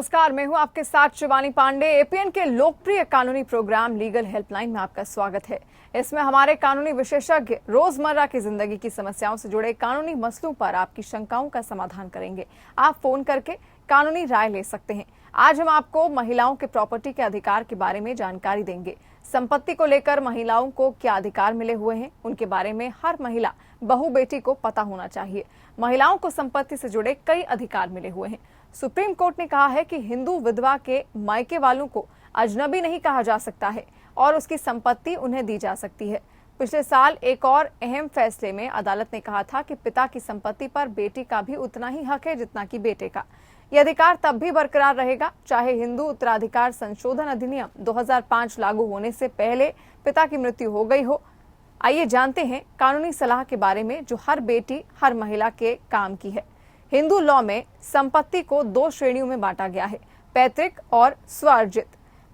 नमस्कार, मैं हूं आपके साथ शिवानी पांडे। एपीएन के लोकप्रिय कानूनी प्रोग्राम लीगल हेल्पलाइन में आपका स्वागत है। इसमें हमारे कानूनी विशेषज्ञ रोजमर्रा की जिंदगी की समस्याओं से जुड़े कानूनी मसलों पर आपकी शंकाओं का समाधान करेंगे। आप फोन करके कानूनी राय ले सकते हैं। आज हम आपको महिलाओं के प्रॉपर्टी के अधिकार के बारे में जानकारी देंगे। संपत्ति को लेकर महिलाओं को क्या अधिकार मिले हुए हैं, उनके बारे में हर महिला बहू बेटी को पता होना चाहिए। महिलाओं को संपत्ति से जुड़े कई अधिकार मिले हुए हैं। सुप्रीम कोर्ट ने कहा है कि हिंदू विधवा के मायके वालों को अजनबी नहीं कहा जा सकता है और उसकी संपत्ति उन्हें दी जा सकती है। पिछले साल एक और अहम फैसले में अदालत ने कहा था कि पिता की संपत्ति पर बेटी का भी उतना ही हक है जितना कि बेटे का। यह अधिकार तब भी बरकरार रहेगा चाहे हिंदू उत्तराधिकार संशोधन अधिनियम 2005 लागू होने से पहले पिता की मृत्यु हो गई हो। आइए जानते हैं कानूनी सलाह के बारे में जो हर बेटी हर महिला के काम की है। हिंदू लॉ में संपत्ति को दो श्रेणियों में बांटा गया है, पैतृक और स्वार्जित।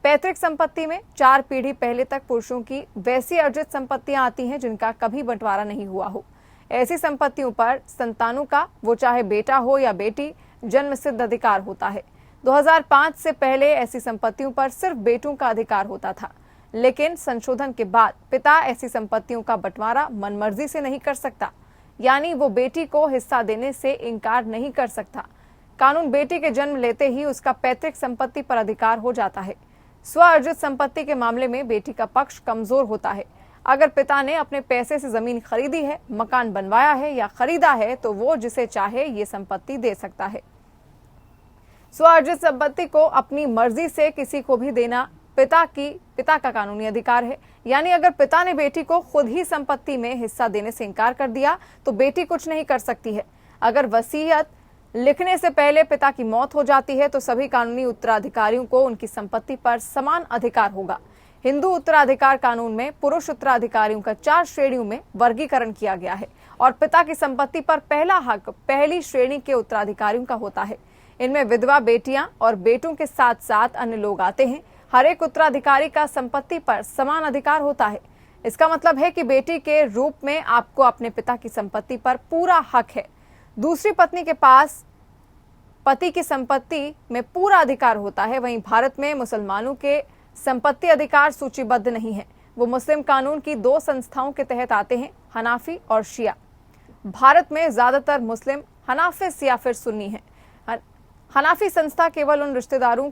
पैतृक संपत्ति में 4 पीढ़ी पहले तक पुरुषों की वैसी अर्जित संपत्तियां आती हैं जिनका कभी बंटवारा नहीं हुआ हो। ऐसी संपत्तियों पर संतानों का, वो चाहे बेटा हो या बेटी, जन्म सिद्ध अधिकार होता है। 2005 से पहले ऐसी संपत्तियों पर सिर्फ बेटों का अधिकार होता था, लेकिन संशोधन के बाद पिता ऐसी संपत्तियों का बंटवारा मनमर्जी से नहीं कर सकता, यानी वो बेटी को हिस्सा देने से इनकार नहीं कर सकता। कानून बेटी के जन्म लेते ही उसका पैतृक संपत्ति पर अधिकार हो जाता है। स्वअर्जित संपत्ति के मामले में बेटी का पक्ष कमजोर होता है। अगर पिता ने अपने पैसे से जमीन खरीदी है, मकान बनवाया है या खरीदा है तो वो जिसे चाहे ये संपत्ति दे सकता है। स्वअर्जित संपत्ति को अपनी मर्जी से किसी को भी देना पिता का कानूनी अधिकार है। यानी अगर पिता ने बेटी को खुद ही संपत्ति में हिस्सा देने से इनकार कर दिया तो बेटी कुछ नहीं कर सकती है। अगर वसीयत लिखने से पहले पिता की मौत हो जाती है तो सभी कानूनी उत्तराधिकारियों को उनकी संपत्ति पर समान अधिकार होगा। हिंदू उत्तराधिकार कानून में पुरुष उत्तराधिकारियों का 4 श्रेणियों में वर्गीकरण किया गया है और पिता की संपत्ति पर पहला हक पहली श्रेणी के उत्तराधिकारियों का होता है। इनमें विधवा बेटियां और बेटों के साथ साथ अन्य लोग आते हैं। हर एक उत्तराधिकारी का संपत्ति पर समान अधिकार होता है। इसका मतलब है कि बेटी के रूप में आपको अपने पिता की संपत्ति पर पूरा हक है। दूसरी पत्नी के पास पति की संपत्ति में पूरा अधिकार होता है। वहीं भारत में मुसलमानों के संपत्ति अधिकार सूचीबद्ध नहीं है। वो मुस्लिम कानून की 2 संस्थाओं के तहत आते हैं, हनाफी और शिया। भारत में ज्यादातर मुस्लिम हनाफिस या फिर सुन्नी है। हनाफी संस्था केवल उन रिश्तेदारों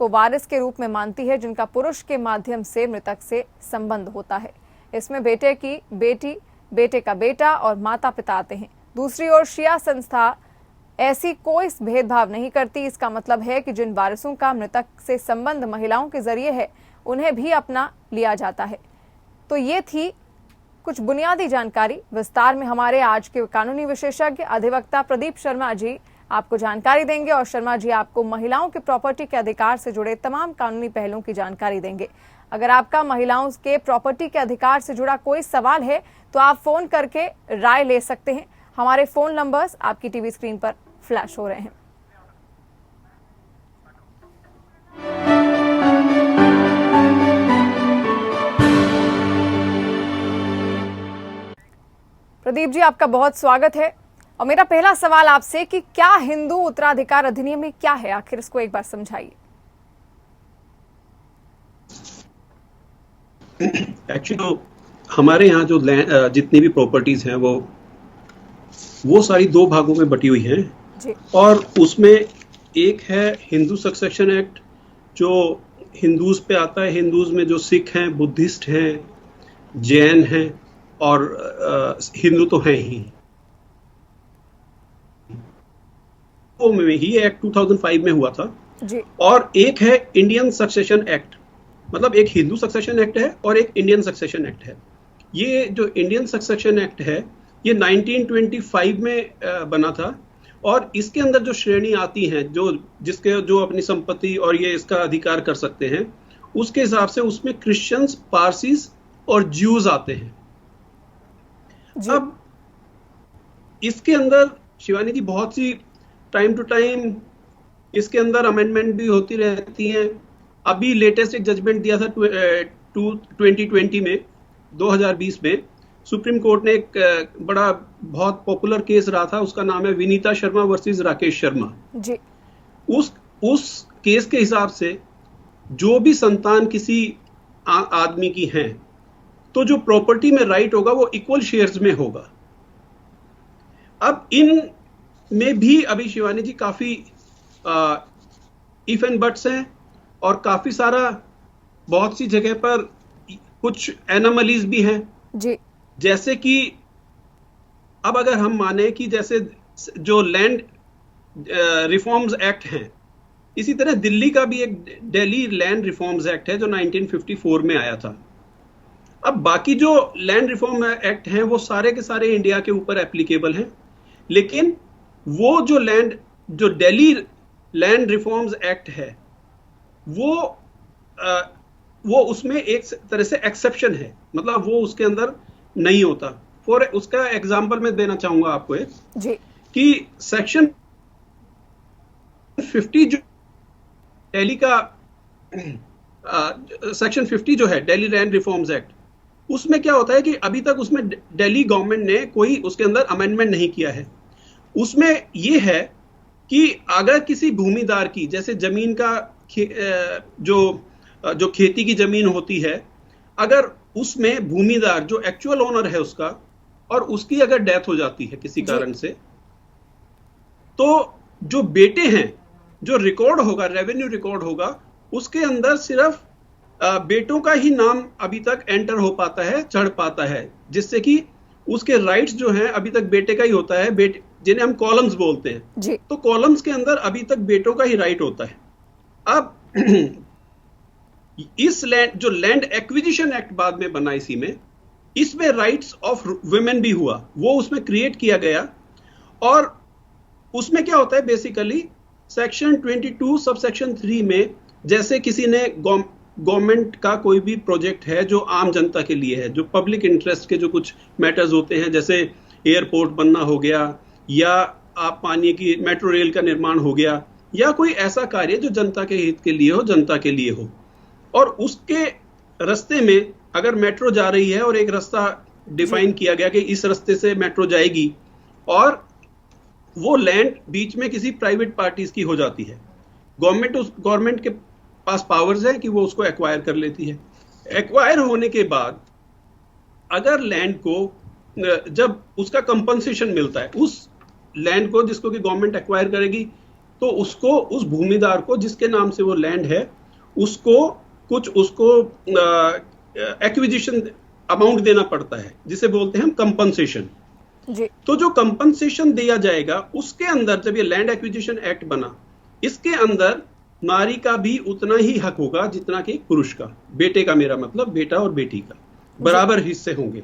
को वारिस के रूप में मानती है जिनका पुरुष के माध्यम से मृतक से संबंध होता है। इसमें बेटे की बेटी, बेटे का बेटा और माता पिता आते हैं। दूसरी ओर शिया संस्था ऐसी कोई भेदभाव नहीं करती। इसका मतलब है कि जिन वारिसों का मृतक से संबंध महिलाओं के जरिए है उन्हें भी अपना लिया जाता है। तो ये थी कुछ बुनियादी जानकारी। विस्तार में हमारे आज के कानूनी विशेषज्ञ अधिवक्ता प्रदीप शर्मा जी आपको जानकारी देंगे और शर्मा जी आपको महिलाओं के प्रॉपर्टी के अधिकार से जुड़े तमाम कानूनी पहलुओं की जानकारी देंगे। अगर आपका महिलाओं के प्रॉपर्टी के अधिकार से जुड़ा कोई सवाल है तो आप फोन करके राय ले सकते हैं। हमारे फोन नंबर्स आपकी टीवी स्क्रीन पर फ्लैश हो रहे हैं। प्रदीप जी, आपका बहुत स्वागत है। और मेरा पहला सवाल आपसे कि क्या हिंदू उत्तराधिकार अधिनियम में क्या है, आखिर इसको एक बार समझाइए। एक्चुअली तो हमारे यहाँ जो जितनी भी प्रॉपर्टीज हैं वो सारी 2 भागों में बटी हुई हैं जी। और उसमें एक है हिंदू सक्सेशन एक्ट जो हिंदूज पे आता है। हिंदूज में जो सिख हैं, बुद्धिस्ट हैं, जैन हैं और हिंदू तो हैं ही। में ही एक्ट 2005 में हुआ था जी। और एक है इंडियन सक्सेशन एक्ट, मतलब एक हिंदू सक्सेशन एक्ट है और एक इंडियन सक्सेशन एक्ट है। ये जो इंडियन सक्सेशन एक्ट है ये 1925 में बना था और इसके अंदर जो श्रेणी आती हैं जो अपनी संपत्ति और ये इसका अधिकार कर सकते हैं, उसके हिसाब से उसमें क्रिश्चियंस, पारसीज और ज्यूज आते हैं। अब इसके अंदर शिवानी जी बहुत सी टाइम टू टाइम इसके अंदर अमेंडमेंट भी होती रहती हैं। अभी लेटेस्ट एक जजमेंट दिया था 2020 में 2020 में सुप्रीम कोर्ट ने एक बहुत पॉपुलर केस रहा था, उसका नाम है विनीता शर्मा वर्सेस राकेश शर्मा जी। उस केस के हिसाब से जो भी संतान किसी आदमी की हैं, तो जो प्रॉपर्टी में राइट होगा वो इक्वल शेयर्स में होगा। अब इन में भी अभी शिवानी जी काफी इफ एंड बट्स हैं, और काफी सारा बहुत सी जगह पर कुछ एनोमलीज भी हैं जी। जैसे कि अब अगर हम माने कि जैसे जो लैंड रिफॉर्म्स एक्ट हैं, इसी तरह दिल्ली का भी एक दिल्ली लैंड रिफॉर्म्स एक्ट है जो 1954 में आया था। अब बाकी जो लैंड रिफॉर्म एक्ट हैं वो सारे के सारे इंडिया के ऊपर एप्लीकेबल हैं, लेकिन वो जो दिल्ली लैंड रिफॉर्म्स एक्ट है वो उसमें एक तरह से एक्सेप्शन है, मतलब वो उसके अंदर नहीं होता। फॉर उसका एग्जांपल मैं देना चाहूंगा आपको एक जी, कि सेक्शन 50 जो दिल्ली का सेक्शन 50 जो है दिल्ली लैंड रिफॉर्म्स एक्ट, उसमें क्या होता है कि अभी तक उसमें दिल्ली गवर्नमेंट ने कोई उसके अंदर अमेंडमेंट नहीं किया है। उसमें यह है कि अगर किसी भूमिदार की, जैसे जमीन का जो खेती की जमीन होती है, अगर उसमें भूमिदार जो एक्चुअल ओनर है उसका, और उसकी अगर डेथ हो जाती है किसी कारण से, तो जो बेटे हैं, जो रिकॉर्ड होगा, रेवेन्यू रिकॉर्ड होगा, उसके अंदर सिर्फ बेटों का ही नाम अभी तक एंटर हो पाता है, चढ़ पाता है, जिससे कि उसके राइट्स जो हैं अभी तक बेटे का ही होता है, बेटे जिन्हें हम कॉलम्स बोलते हैं जी। तो कॉलम्स के अंदर अभी तक बेटों का ही राइट होता है। अब इस जो लैंड एक्विजिशन एक्ट बाद में बना, इसी में इसमें राइट्स ऑफ वुमेन भी हुआ, वो उसमें क्रिएट किया गया। और उसमें क्या होता है बेसिकली, सेक्शन 22 सब सेक्शन 3 में, जैसे किसी ने गवर्नमेंट का कोई भी प्रोजेक्ट है जो आम जनता के लिए है, जो पब्लिक इंटरेस्ट के जो कुछ मैटर्स होते हैं, जैसे एयरपोर्ट बनना हो गया, या आप मानिए कि मेट्रो रेल का निर्माण हो गया, या कोई ऐसा कार्य जो जनता के हित के लिए हो, जनता के लिए हो, और उसके रास्ते में अगर मेट्रो जा रही है और एक रास्ता डिफाइन किया गया कि इस रास्ते से मेट्रो जाएगी, और वो लैंड बीच में किसी प्राइवेट पार्टीज की हो जाती है, गवर्नमेंट के पास पावर्स है कि वो उसको एक्वायर कर लेती है। एक्वायर होने के बाद अगर लैंड को जब उसका कंपनसेशन मिलता है, उस लैंड को जिसको कि गवर्नमेंट एक्वायर करेगी, तो उसको, उस भूमिदार को जिसके नाम से वो लैंड है, उसको एक्विजिशन अमाउंट देना पड़ता है, जिसे बोलते हैं हम कंपनसेशन जी। तो जो कंपनसेशन दिया जाएगा, उसके अंदर जब ये लैंड एक्विजिशन एक्ट बना, इसके अंदर नारी का भी उतना ही हक होगा जितना कि पुरुष का, बेटे का, मेरा मतलब बेटा और बेटी का बराबर हिस्से होंगे।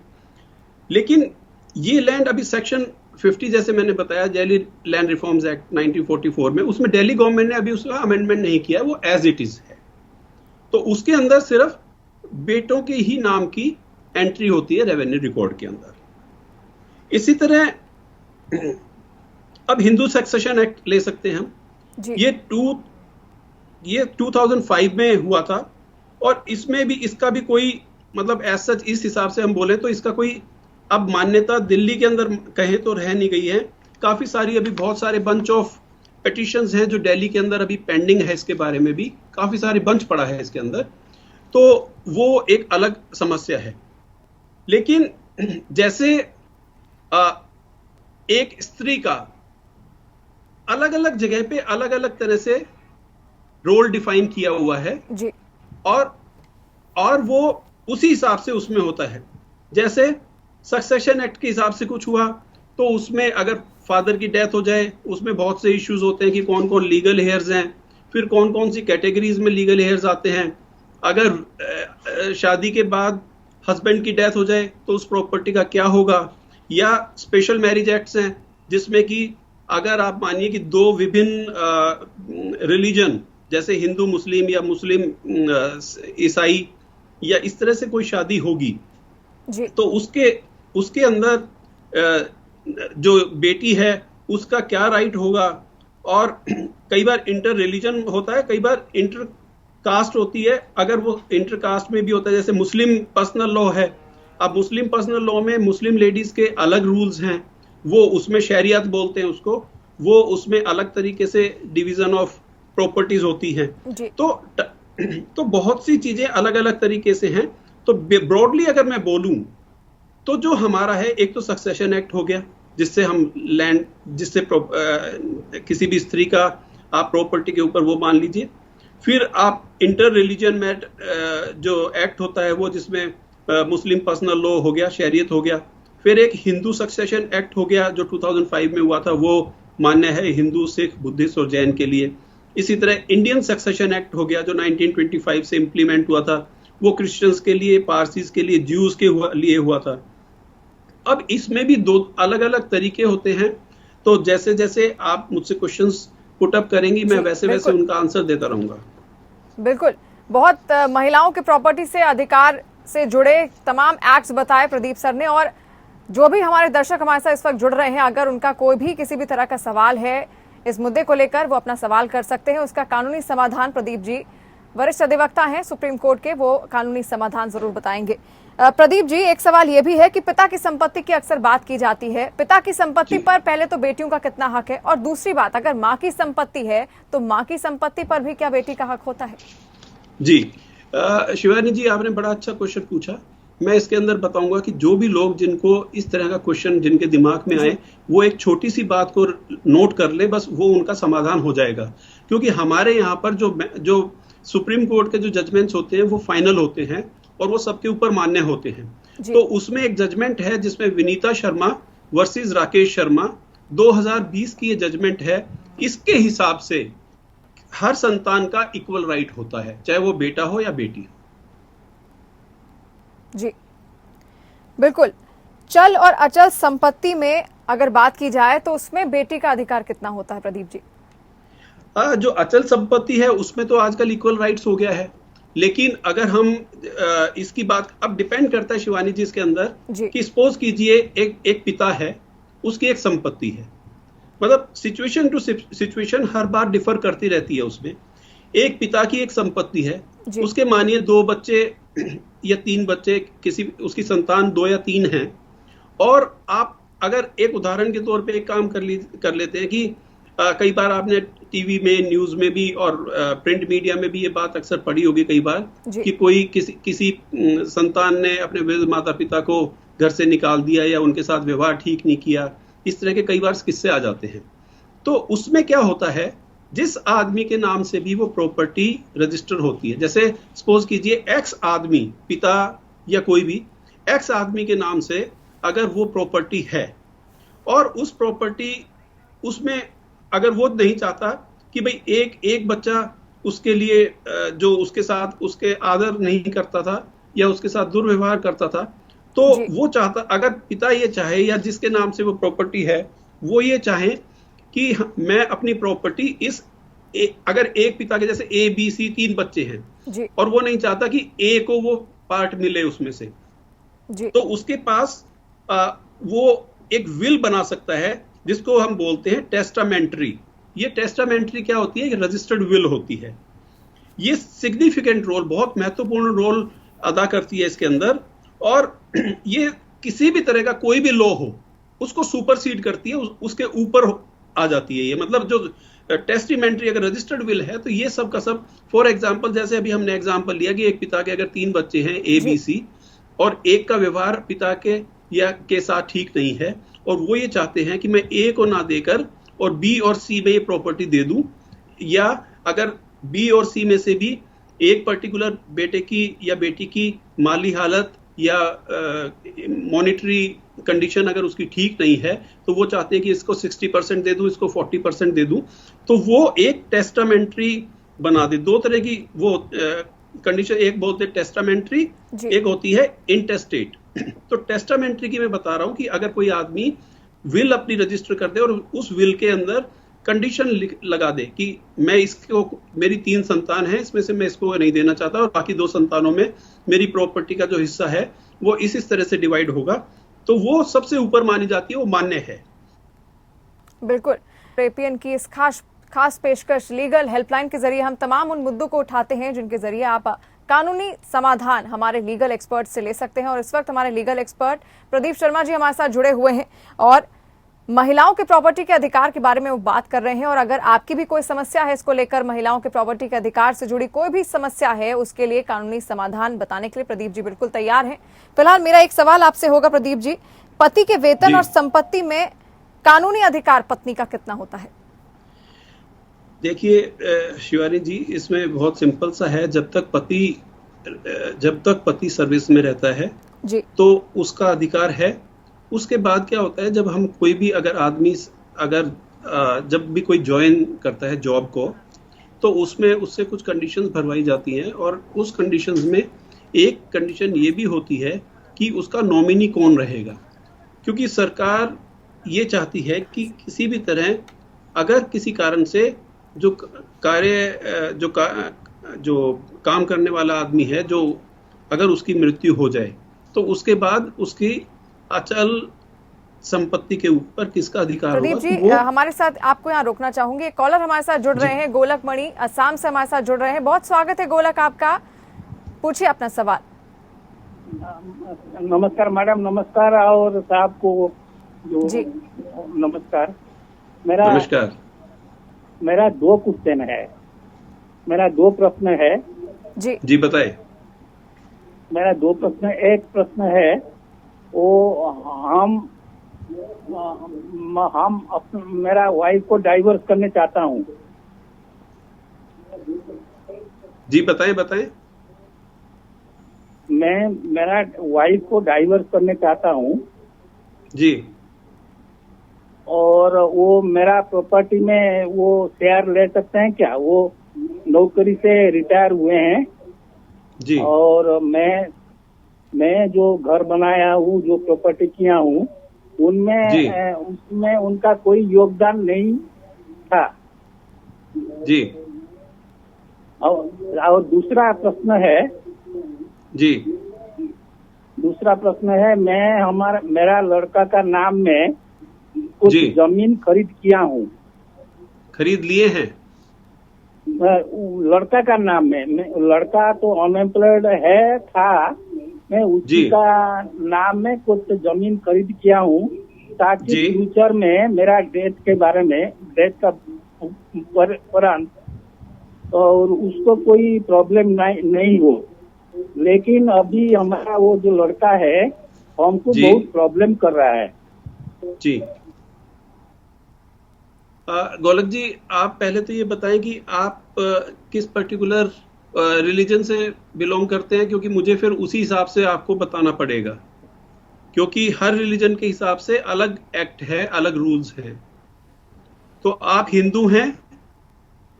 लेकिन ये लैंड अभी सेक्शन 50, जैसे मैंने बताया, दिल्ली लैंड रिफॉर्म्स एक्ट 1944 में, उसमें दिल्ली गवर्नमेंट ने अभी उसका अमेंडमेंट नहीं किया, वो एज इट इज है। तो उसके अंदर सिर्फ बेटों के ही नाम की एंट्री होती है रेवेन्यू रिकॉर्ड के अंदर। इसी तरह अब हिंदू सक्सेशन एक्ट ले सकते हैं हम जी। ये 2005 में हुआ था, और इसमें भी, इसका भी कोई मतलब एज सच इस हिसाब से हम बोले तो इसका कोई अब मान्यता दिल्ली के अंदर कहें तो रह नहीं गई है। काफी सारी अभी बहुत सारे बंच ऑफ पिटिशंस हैं जो दिल्ली के अंदर अभी पेंडिंग है, इसके बारे में भी काफी सारी बंच पड़ा है इसके अंदर, तो वो एक अलग समस्या है। लेकिन जैसे एक स्त्री का अलग अलग जगह पे अलग अलग तरह से रोल डिफाइन किया हुआ है जी। और वो उसी हिसाब से उसमें होता है। जैसे सक्सेशन एक्ट के हिसाब से कुछ हुआ तो उसमें अगर फादर की डेथ हो जाए, उसमें बहुत से इश्यूज होते हैं कि कौन कौन लीगल हेयर्स हैं, फिर कौन कौन सी कैटेगरीज में लीगल हेयर्स आते हैं। अगर शादी के बाद हस्बैंड की डेथ हो जाए तो उस प्रॉपर्टी का क्या होगा, या स्पेशल मैरिज एक्ट्स हैं जिसमें कि अगर आप मानिए कि दो विभिन्न रिलीजन, जैसे हिंदू मुस्लिम या मुस्लिम ईसाई या इस तरह से कोई शादी होगी जी। तो उसके अंदर जो बेटी है उसका क्या राइट होगा। और कई बार इंटर रिलीजन होता है, कई बार इंटर कास्ट होती है। अगर वो इंटर कास्ट में भी होता है, जैसे मुस्लिम पर्सनल लॉ है, अब मुस्लिम पर्सनल लॉ में मुस्लिम लेडीज के अलग रूल्स हैं, वो उसमें शरियत बोलते हैं उसको, वो उसमें अलग तरीके से डिवीजन ऑफ प्रॉपर्टीज होती हैं। जी। तो बहुत सी चीजें अलग अलग तरीके से हैं। तो ब्रॉडली अगर मैं बोलूं तो जो हमारा है, एक तो सक्सेशन एक्ट हो गया, जिससे हम लैंड, जिससे किसी भी स्त्री का आप प्रॉपर्टी के ऊपर वो मान लीजिए। फिर आप इंटर रिलीजन मैट जो एक्ट होता है वो, जिसमें मुस्लिम पर्सनल लॉ हो गया, शरीयत हो गया। फिर एक हिंदू सक्सेशन एक्ट हो गया जो 2005 में हुआ था, वो मान्य है हिंदू, सिख, बुद्धिस्ट और जैन के लिए। इसी तरह इंडियन सक्सेशन एक्ट हो गया जो 1925 से इंप्लीमेंट हुआ था, वो क्रिश्चियंस के लिए, पारसीज के लिए, ज्यूज के लिए हुआ था। अब इसमें भी दो अलग अलग तरीके होते हैं। तो जैसे जैसे आप मुझसे क्वेश्चंस पुट अप करेंगी, मैं वैसे वैसे उनका आंसर देता रहूंगा। बिल्कुल, बहुत महिलाओं के प्रॉपर्टी से, अधिकार से जुड़े तमाम एक्ट्स बताए प्रदीप सर ने। और जो भी हमारे दर्शक हमारे साथ इस वक्त जुड़ रहे हैं, अगर उनका कोई भी किसी भी तरह का सवाल है इस मुद्दे को लेकर, वो अपना सवाल कर सकते हैं। उसका कानूनी समाधान, प्रदीप जी वरिष्ठ अधिवक्ता हैं सुप्रीम कोर्ट के, वो कानूनी समाधान जरूर बताएंगे। प्रदीप जी, एक सवाल ये भी है कि पिता की संपत्ति की अक्सर बात की जाती है। पिता की संपत्ति पर पहले तो बेटियों का कितना हक है, और दूसरी बात, अगर माँ की संपत्ति है तो माँ की संपत्ति पर भी क्या बेटी का हक होता है? जी, शिवानी जी, आपने बड़ा अच्छा क्वेश्चन पूछा। मैं इसके अंदर बताऊंगा कि जो भी लोग, जिनको इस तरह का क्वेश्चन जिनके दिमाग में आए, वो एक छोटी सी बात को नोट कर ले, बस वो उनका समाधान हो जाएगा। क्योंकि हमारे यहाँ पर जो सुप्रीम कोर्ट के जो जजमेंट्स होते हैं वो फाइनल होते हैं और वो सबके ऊपर मान्य होते हैं। तो उसमें एक जजमेंट है जिसमें विनीता शर्मा वर्सेस राकेश शर्मा 2020 की ये जजमेंट है। इसके हिसाब से हर संतान का इक्वल राइट होता है, चाहे वो बेटा हो या बेटी हो। जी बिल्कुल। चल और अचल संपत्ति में अगर बात की जाए तो उसमें बेटी का अधिकार कितना होता है प्रदीप जी? जो अचल संपत्ति है उसमें तो आजकल इक्वल राइट्स हो गया है। लेकिन अगर हम इसकी बात, अब डिपेंड करता है शिवानी जी इसके अंदर कि सपोज कीजिए एक पिता है, उसकी एक संपत्ति है। मतलब सिचुएशन टू सिचुएशन हर बार डिफर करती रहती है। उसमें एक पिता की एक संपत्ति है, उसके मानिए 2 बच्चे या 3 बच्चे, किसी उसकी संतान 2 या 3 हैं। और आप अगर एक उदाहरण के तौर पे एक काम कर लेते हैं कि कई बार आपने टीवी में, न्यूज में भी और प्रिंट मीडिया में भी ये बात अक्सर पढ़ी होगी कई बार कि कोई किसी संतान ने अपने वृद्ध माता पिता को घर से निकाल दिया या उनके साथ व्यवहार ठीक नहीं किया। इस तरह के कई बार किस्से आ जाते हैं। तो उसमें क्या होता है, जिस आदमी के नाम से भी वो प्रॉपर्टी रजिस्टर होती है, जैसे सपोज कीजिए एक्स आदमी, पिता या कोई भी एक्स आदमी के नाम से अगर वो प्रॉपर्टी है और उस प्रॉपर्टी उसमें अगर वो नहीं चाहता कि भाई एक बच्चा उसके लिए जो उसके साथ उसके आदर नहीं करता था या उसके साथ दुर्व्यवहार करता था, तो वो चाहता, अगर पिता ये चाहे या जिसके नाम से वो प्रॉपर्टी है वो ये चाहे कि मैं अपनी प्रॉपर्टी अगर एक पिता के जैसे ए बी सी 3 बच्चे हैं और वो नहीं चाहता कि ए को वो पार्ट मिले उसमें से, तो उसके पास वो एक विल बना सकता है जिसको हम बोलते हैं टेस्टामेंट्री। ये टेस्टामेंट्री क्या होती है? रजिस्टर्ड विल होती है। ये सिग्निफिकेंट रोल, बहुत महत्वपूर्ण रोल अदा करती है इसके अंदर। और ये किसी भी तरह का कोई भी लॉ हो उसको सुपरसीड करती है, उसके ऊपर आ जाती है। ये मतलब जो टेस्टामेंट्री अगर रजिस्टर्ड विल है तो ये सब का सब, फॉर एग्जांपल जैसे अभी हमने एग्जांपल लिया कि एक पिता के अगर 3 बच्चे हैं ए बी सी और एक का व्यवहार पिता के साथ ठीक नहीं है और वो ये चाहते हैं कि मैं ए को ना देकर और बी और सी में ये प्रॉपर्टी दे दूं, या अगर बी और सी में से भी एक पर्टिकुलर बेटे की या बेटी की माली हालत या मॉनेटरी कंडीशन अगर उसकी ठीक नहीं है तो वो चाहते हैं कि इसको 60% दे दूं, इसको 40% दे दूं, तो वो एक टेस्टामेंट्री बना दे। 2 तरह की वो कंडीशन, एक बोलते हैं टेस्टामेंट्री, एक होती है इंटेस्टेट। तो टेस्टामेंट्री की मैं बता रहा हूं कि अगर कोई आदमी विल अपनी रजिस्टर कर दे और उस विल के अंदर कंडीशन लगा दे कि मैं इसको, मेरी 3 संतान है, इसमें से मैं इसको नहीं देना चाहता और बाकी 2 संतानों में मेरी प्रॉपर्टी का जो हिस्सा है वो इस तरह से डिवाइड होगा, तो वो सबसे ऊपर मानी जाती है, वो मान्य है। बिल्कुल। एपीएन की इस खास पेशकश लीगल हेल्पलाइन के जरिए हम तमाम उन मुद्दों को उठाते हैं जिनके जरिए आप कानूनी समाधान हमारे लीगल एक्सपर्ट से ले सकते हैं। और इस वक्त हमारे लीगल एक्सपर्ट प्रदीप शर्मा जी हमारे साथ जुड़े हुए हैं और महिलाओं के प्रॉपर्टी के अधिकार के बारे में वो बात कर रहे हैं। और अगर आपकी भी कोई समस्या है इसको लेकर, महिलाओं के प्रॉपर्टी के अधिकार से जुड़ी कोई भी समस्या है, उसके लिए कानूनी समाधान बताने के लिए प्रदीप जी बिल्कुल तैयार हैं। फिलहाल मेरा एक सवाल आपसे होगा प्रदीप जी, पति के वेतन और संपत्ति में कानूनी अधिकार पत्नी का कितना होता है? देखिए शिवानी जी, इसमें बहुत सिंपल सा है। जब तक पति सर्विस में रहता है जी, तो उसका अधिकार है। उसके बाद क्या होता है, जब हम कोई भी जब भी कोई ज्वाइन करता है जॉब को, तो उसमें उससे कुछ कंडीशंस भरवाई जाती हैं। और उस कंडीशंस में एक कंडीशन ये भी होती है कि उसका नॉमिनी कौन रहेगा, क्योंकि सरकार ये चाहती है कि किसी भी तरह अगर किसी कारण से जो काम करने वाला आदमी है, जो अगर उसकी मृत्यु हो जाए, तो उसके बाद उसकी अचल संपत्ति के ऊपर किसका अधिकार होगा। प्रदीप जी, हमारे साथ आपको यहाँ रोकना चाहूंगी। कॉलर हमारे साथ जुड़ रहे हैं, गोलक मणि असम से हमारे साथ जुड़ रहे हैं। बहुत स्वागत है गोलक आपका, पूछिए अपना सवाल। नमस्कार मैडम, नमस्कार। और साहब को जी नमस्कार। नमस्कार। मेरा 2 क्वेश्चन है, मेरा 2 प्रश्न है। जी बताए। मेरा 2 प्रश्न, एक प्रश्न है वो मेरा वाइफ को डाइवोर्स करने चाहता हूँ। जी बताएं। मैं मेरा वाइफ को डाइवोर्स करने चाहता हूँ जी, और वो मेरा प्रॉपर्टी में वो शेयर ले सकते हैं क्या? वो नौकरी से रिटायर हुए हैं जी, और मैं जो घर बनाया हूँ, जो प्रॉपर्टी किया हूँ, उसमें उनका कोई योगदान नहीं था जी। और दूसरा प्रश्न है जी, दूसरा प्रश्न है, मेरा लड़का का नाम में कुछ जमीन खरीद किया हूँ। खरीद लिए हैं? लड़का का नाम में, लड़का तो अनएम्प्लॉयड था, मैं उसी का नाम में कुछ जमीन खरीद किया हूँ, ताकि फ्यूचर में मेरा डेथ का और उसको कोई प्रॉब्लम नहीं हो। लेकिन अभी हमारा वो जो लड़का है हमको बहुत प्रॉब्लम कर रहा है जी। गोलक जी, आप पहले तो ये बताएं कि आप किस पर्टिकुलर रिलीजन से बिलोंग करते हैं, क्योंकि मुझे फिर उसी हिसाब से आपको बताना पड़ेगा, क्योंकि हर रिलीजन के हिसाब से अलग एक्ट है, अलग रूल्स हैं। तो आप हिंदू हैं?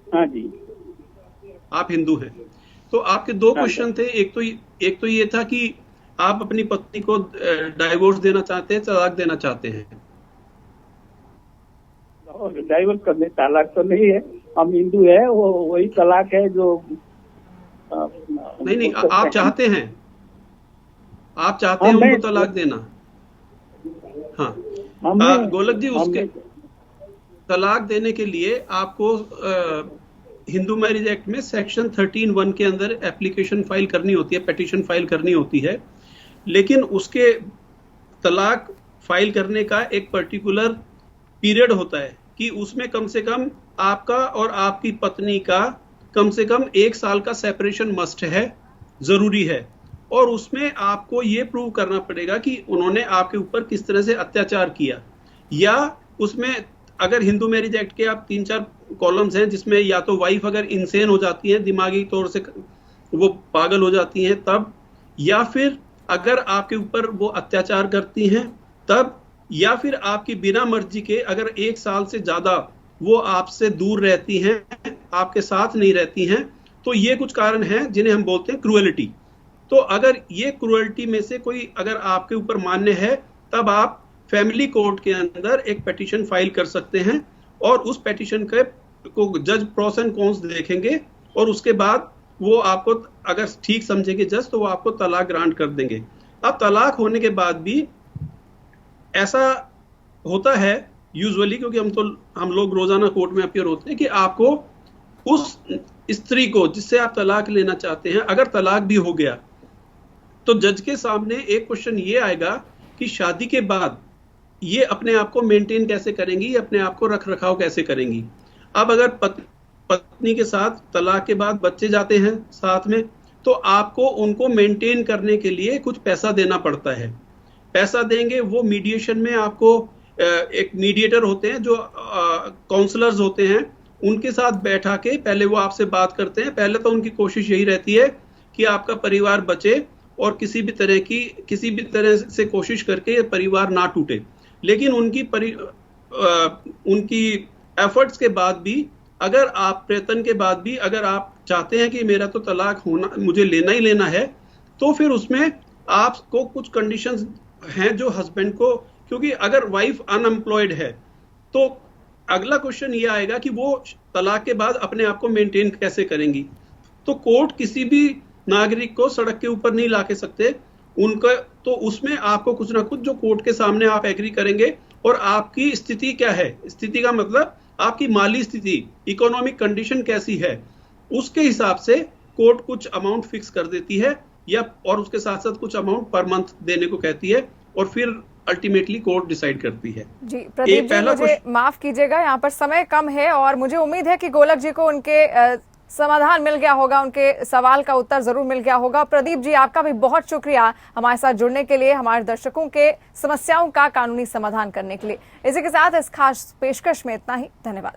हाँ जी, आप हिंदू हैं। तो आपके 2 क्वेश्चन थे। एक तो ये था कि आप अपनी पत्नी को डाइवोर्स देना चाहते हैं, तलाक देना चाहते हैं। डाइवोर्स करने, तलाक तो नहीं है, हम हिंदू है, वो वही तलाक है जो नहीं, आप चाहते हैं उनको तलाक देना। हाँ गोलक जी, उसके तलाक देने के लिए आपको हिंदू मैरिज एक्ट में सेक्शन 13(1) के अंदर एप्लीकेशन फाइल करनी होती है, पिटीशन फाइल करनी होती है। लेकिन उसके तलाक फाइल करने का एक पर्टिकुलर पीरियड होता है कि उसमें कम से कम आपका और आपकी पत्नी का कम से कम 1 साल का सेपरेशन मस्ट है, जरूरी है। और उसमें आपको ये प्रूव करना पड़ेगा कि उन्होंने आपके ऊपर किस तरह से अत्याचार किया। या उसमें अगर हिंदू मैरिज एक्ट के आप 3-4 कॉलम्स हैं, जिसमें या तो वाइफ अगर इंसेन हो जाती है, दिमागी तौर से वो पागल हो जाती हैं तब, या फिर अगर आपके ऊपर वो अत्याचार करती हैं तब, या फिर आपकी बिना मर्जी के अगर 1 साल से ज्यादा वो आपसे दूर रहती हैं, आपके साथ नहीं रहती हैं, तो ये कुछ कारण हैं जिन्हें हम बोलते हैं क्रूएलिटी। तो अगर ये क्रूएलिटी में से कोई अगर आपके ऊपर मान्य है, तब आप फैमिली कोर्ट के अंदर एक पिटीशन फाइल कर सकते हैं, और उस पिटीशन को जज प्रोस एंड कॉन्स देखेंगे, और उसके बाद वो आपको अगर ठीक समझेंगे जज, तो वो आपको तलाक ग्रांट कर देंगे। अब तलाक होने के बाद भी ऐसा होता है यूजुअली, क्योंकि हम लोग रोजाना कोर्ट में अपीयर होते हैं, कि आपको उस स्त्री को जिससे आप तलाक लेना चाहते हैं, अगर तलाक भी हो गया, तो जज के सामने एक क्वेश्चन ये आएगा कि शादी के बाद ये अपने आप को मेंटेन कैसे करेंगी, अपने आप को रख रखाव कैसे करेंगी। अब अगर पत्नी के साथ तलाक के बाद बच्चे जाते हैं साथ में, तो आपको उनको मेंटेन करने के लिए कुछ पैसा देना पड़ता है। पैसा देंगे, वो मीडिएशन में आपको एक मीडिएटर होते हैं जो काउंसलर्स होते हैं, उनके साथ बैठा के पहले वो आपसे बात करते हैं। पहले तो उनकी कोशिश यही रहती है कि आपका परिवार बचे और किसी भी तरह से कोशिश करके ये परिवार ना टूटे। लेकिन उनकी एफर्ट्स के बाद भी, अगर आप प्रयत्न के बाद भी अगर आप चाहते हैं कि मेरा तो तलाक होना, मुझे लेना ही लेना है, तो फिर उसमें आपको कुछ कंडीशंस हैं जो हस्बैंड को, क्योंकि अगर वाइफ अनएम्प्लॉयड है तो अगला क्वेश्चन ये आएगा कि वो तलाक के बाद अपने आप को मेंटेन कैसे करेंगी। तो कोर्ट किसी भी नागरिक को सड़क के ऊपर नहीं ला के सकते उनका, तो उसमें आपको कुछ ना कुछ जो कोर्ट के सामने आप एग्री करेंगे और आपकी स्थिति क्या है, स्थिति का मतलब आपकी माली स्थिति, इकोनॉमिक कंडीशन कैसी है, उसके हिसाब से कोर्ट कुछ अमाउंट फिक्स कर देती है या और उसके साथ साथ कुछ अमाउंट पर मंथ देने को कहती है और फिर अल्टीमेटली कोर्ट डिसाइड करती है। जी प्रदीप जी, मुझे माफ कीजिएगा, यहाँ पर समय कम है और मुझे उम्मीद है कि गोलक जी को उनके समाधान मिल गया होगा, उनके सवाल का उत्तर जरूर मिल गया होगा। प्रदीप जी, आपका भी बहुत शुक्रिया हमारे साथ जुड़ने के लिए, हमारे दर्शकों के समस्याओं का कानूनी समाधान करने के लिए। इसी के साथ इस खास पेशकश में इतना ही। धन्यवाद।